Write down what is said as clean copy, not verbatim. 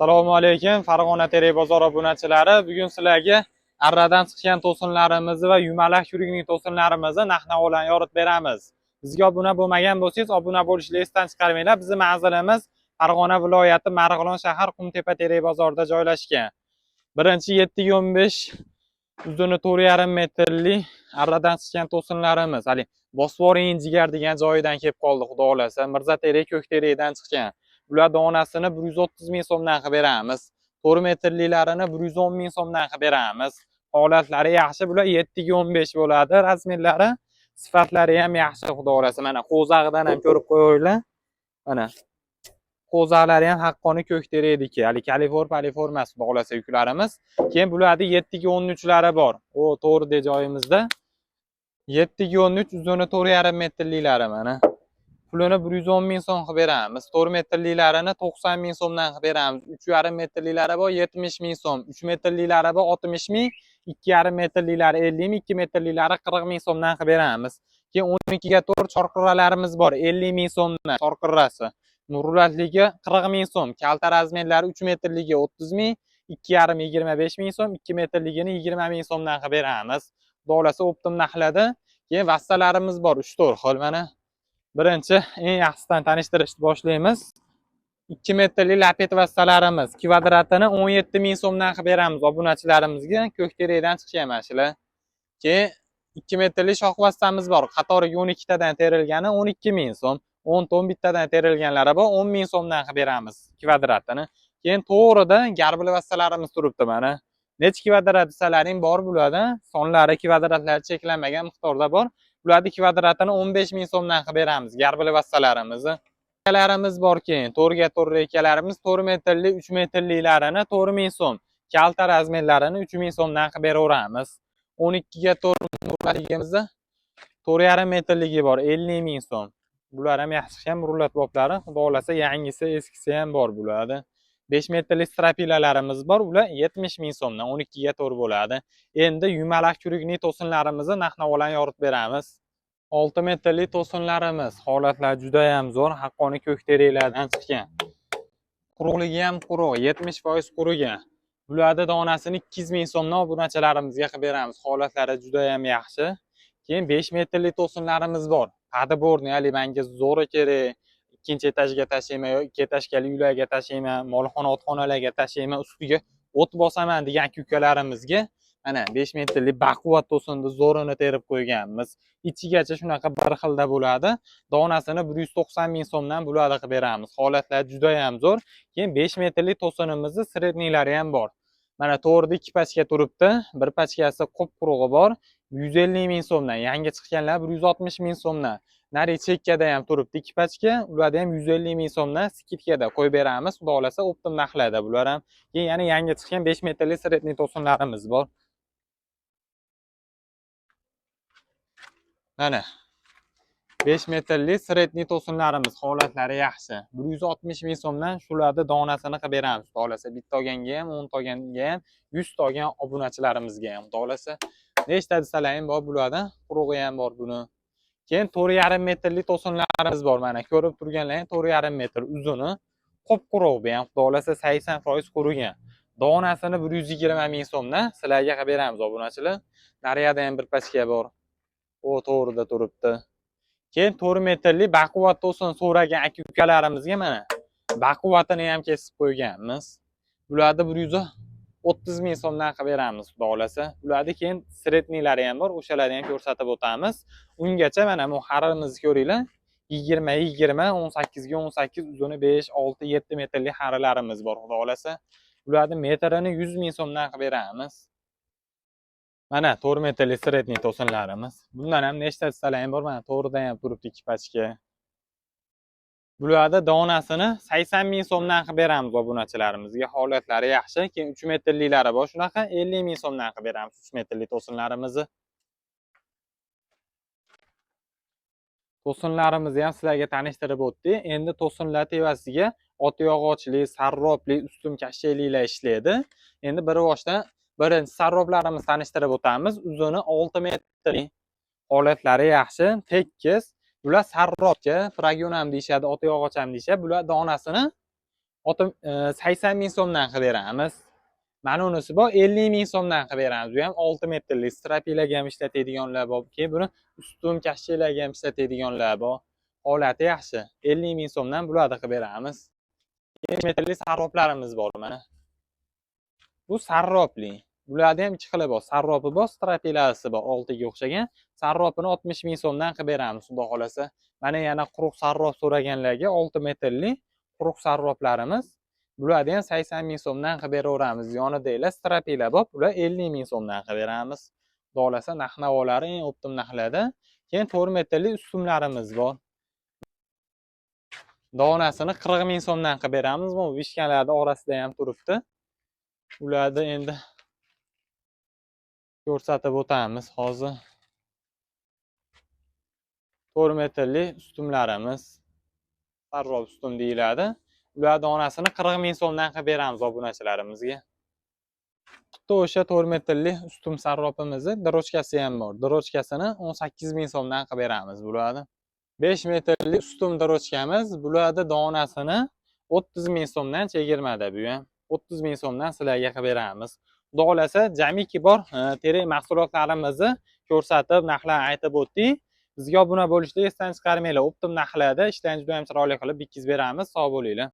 Assalomu alaykum, Farg'ona Terak bozor obunachilari. Bugun sizlarga arradan chiqqan to'sinlarimizni va yumalak churikning to'sinlarimizni narx-navodan yoritib beramiz. Bizga obuna bo'lmagan bo'lsangiz, obuna bo'lishni esdan chiqarmanglar. Bizning manzilimiz Farg'ona viloyati Marg'ilon shahar Qumtepa Terak bozorida joylashgan. Birinchi 7.15 uzuni 4,5 metrli arradan chiqqan to'sinlarimiz. Hali Bosforin jigar degan joyidan kelib qoldi, xudo xolasa. Mirza Terak, Ko'k Terakdan chiqqan. Bular donasini 130 ming so'mdan qilib beramiz. 4 metrlilarini 110 ming so'mdan qilib beramiz. Holatlari yaxshi, bular 7.15 bo'ladi. Razmerlari, sifatlari ham yaxshi, xudo xolasa. Mana qo'zag'idan ham ko'rib qo'yinglar. Mana qo'zaqlari ham haqqoniy Ko'k Terakniki. Hali Kalifor emas, xudo xolasa yuklarimiz. Keyin bularning 7.13lari bor. O to'g'rida joyimizda. 7.13 uzuni 4,5 metrlilari mana. Pulini 110 ming so'm qilib beramiz. 4 metrlilarini 90 ming so'mdan qilib beramiz. 3,5 metrlilari bor 70 ming so'm. 3 metrlilari bor 60 ming. 2,5 metrlilari 50 ming. 2 metrlilari 40 ming so'mdan qilib beramiz. Keyin 12 ga 4 chorqirralarimiz bor. 50 ming so'mdan chorqirrasi. Nurulatligi 40 ming so'm. Kalta razmerlari 3 metrligi 30 ming. 2,5 25 ming so'm. 2 metrligini 20 ming so'mdan qilib beramiz. Xudoolasa optim narxladi. Keyin vassalarimiz bor 3-4 xil mana. Birinchi eng yaxshisidan tanishtirishni boshlaymiz. 2 metrli lapet vassalarimiz kvadratini 17 ming so'mdan qilib beramiz obunachilarimizga. Ko'k Terakdan chiqgan mana shular. Keyin 2 metrli shox vassamiz bor. Qatoriga 12 tadan terilgani 12 ming so'm. 10 ton bittadan terilganlari bor 10 ming so'mdan qilib beramiz kvadratini. Keyin to'g'rida garbli vassalarimiz turibdi mana. Necha kvadrat desalaring bor bularda. Sonlari kvadratlari cheklanmagan miqdorda bor. Bularning kvadratini 15 ming so'mdan qilib beramiz. Garbli vassalarimizni. Rekalarimiz bor keyin. 4 ga 4 rekalarimiz 4 metrli, 3 metrlilarini 4 ming so'm. Kalta razmerlarini 3 ming so'mdan qilib beraveramiz. 12 ga 4 nurligimizda 4,5 metrligi bor 50 ming so'm. Bular ham yaxshi ham rullat boblari. Xudo xolasa yangisi, eskisi ham bor bulardi. 5 metrli strapilalarimiz bor. Ular 70 ming so'mdan 12 ga 4 bo'ladi. Endi yumalak churikning to'sinlarimizni narx-navodan yoritib beramiz. 6 metrli to'sinlarimiz. Holatlar juda ham zo'r, haqqoniy Ko'k Teraklardan chiqqan. Quruqligi ham quruq, 70% qurigan. Bularning donasini 200 ming so'mdan obunachilarimizga qilib beramiz. Holatlari juda ham yaxshi. Keyin 5 metrli to'sinlarimiz bor. Padeborni, hali menga zo'ri kerak. Ikkinchi etajga tashlayman yoki ikki etajli uylarga tashlayman, molxona otxonalarga tashlayman, ustiga o't bosaman degan kukalarimizga mana 5 metrli baquvvat to'sinni zo'rini terib qo'yganmiz. Ichigacha shunaqa bir xilda bo'ladi. Donasini 190 ming so'mdan bularni qilib beramiz. Holatlar juda ham zo'r. Keyin 5 metrli to'sinimizni sredniylari ham bor. Mana to'g'rida 2 pachka turibdi. Bir pachkasi qup-qurug'i bor. 150 ming so'mdan. Yangi chiqqanlar 160 ming so'mdan. Nari chekkada ham turibdi 2 pachka. Ularda ham 150 ming so'mdan skitkada qo'yib beramiz. Xudo xolasa optim narxlarda bular ham. Keyin yana yangi chiqqan 5 metrli sredniy to'sinlarimiz bor. Mana 5 metrli sredniy to'sinlarimiz holatlari yaxshi. 160 ming so'mdan shularni donasini qilib beramiz. Xudo xolasa bitta olganga ham, 10 ta olganga ham, 100 ta olgan obunachilarimizga ham. Xudo xolasa nechta desalaring bor bulardan, qurug'i ham bor buni. Keyin 4,5 metrli to'sinlarimiz bor. Mana ko'rib turganlaring 4,5 metr uzuni, qup-quruq bu ham. Xudo xolasa 80% qurigan. Donasini 120 ming so'mdan sizlarga qilib beramiz obunachilar. Nariyada ham bir pachka bor. O to'g'rida turibdi. Keyin 4 metrli baquvvat to'sin so'ragan aka-ukalarimizga mana baquvvatini ham kesib qo'yganmiz. Bularni 130 ming so'mdan qilib beramiz, xudo xolasa. Bularni keyin sredniylari ham bor, o'shalarni ham ko'rsatib o'tamiz. Ungacha mana bu harimizni ko'ringlar. 20 18 ga 18 uzuni 5 6 7 metrli harilarimiz bor, xudo xolasa. Bularni metrini 100 ming so'mdan qilib beramiz. Mana 4 metrli sredniy to'sinlarimiz. Bundan ham nechta desalaring bor, mana to'g'rida ham turibdi 2 pachka. Bularda donasini 80 ming so'mdan qilib beramiz obunachilarimizga. Holatlari yaxshi. Keyin 3 metrlilari bor, shunaqa 50 ming so'mdan qilib beramiz 3 metrli to'sinlarimizni. To'sinlarimizni ham sizlarga tanishtirib o'tdik. Endi to'sinlar tevasiga otyog'ochli, sarrobli, ustum kashshayliklar ishlaydi. Endi bir boshdan birinchi sarroblarimizni tanishtirib o'tamiz. Uzuni 6 metrli. Holatlari yaxshi, tekis. Bular sarrobga, fragyonam deyishadi, otyog'och ham deyishadi. Bular donasini 80 ming so'mdan qilib beramiz. Mana unisi bor 50 ming so'mdan qilib beramiz. Bu ham 6 metrli strapilarga ham ishlatadiganlar bor. Keyin buni ustun kashchalarga ham ishlatadiganlar bor. Holati yaxshi. 50 ming so'mdan bularni qilib beramiz. 2 metrli sarroplarimiz bor mana. Bu sarropli. Bularda ham ikki xili bor. Sarropi bor, strapilasi bor, oltiga o'xshagan. Sarropini 60 ming so'mdan qilib beramiz, xudo xolasa. Mana yana quruq sarrop so'raganlarga 6 metrli quruq sarroplarimiz. Bularni ham 80 ming so'mdan qilib beraveramiz. Yonidagilar strapila bor, bular 50 ming so'mdan qilib beramiz. Xudo xolasa narx-navolari eng optim narxlarda. Keyin 4 metrli ustunlarimiz bor. Donasini 40 ming so'mdan qilib beramiz. Bu vishkalarning orasida ham turibdi. Ularni endi ko'rsatib o'tamiz hozir. 4 metrli ustunlarimiz. Sarrop ustun deyiladi. Ular donasini 40 ming so'mdan qilib beramiz obunachilarimizga. Bitta o'sha 4 metrli ustun sarropimizni drochkasi ham bor. Drochkasini 18 ming so'mdan qilib beramiz bularni. 5 metrli ustun drochkamiz, bularni donasini 30 ming so'mdan chegirmada bu ham. 30 ming so'mdan sizlarga qilib beramiz. Xudo xolasa, jamiki bor terak mahsulotlarimizni ko'rsatib, narxlarni aytib o'tdik. Bizga obuna bo'lishni esdan chiqarmanglar. Optim narxlarda ishlarni juda ham chiroyli qilib bitkizib beramiz. Sog' bo'linglar.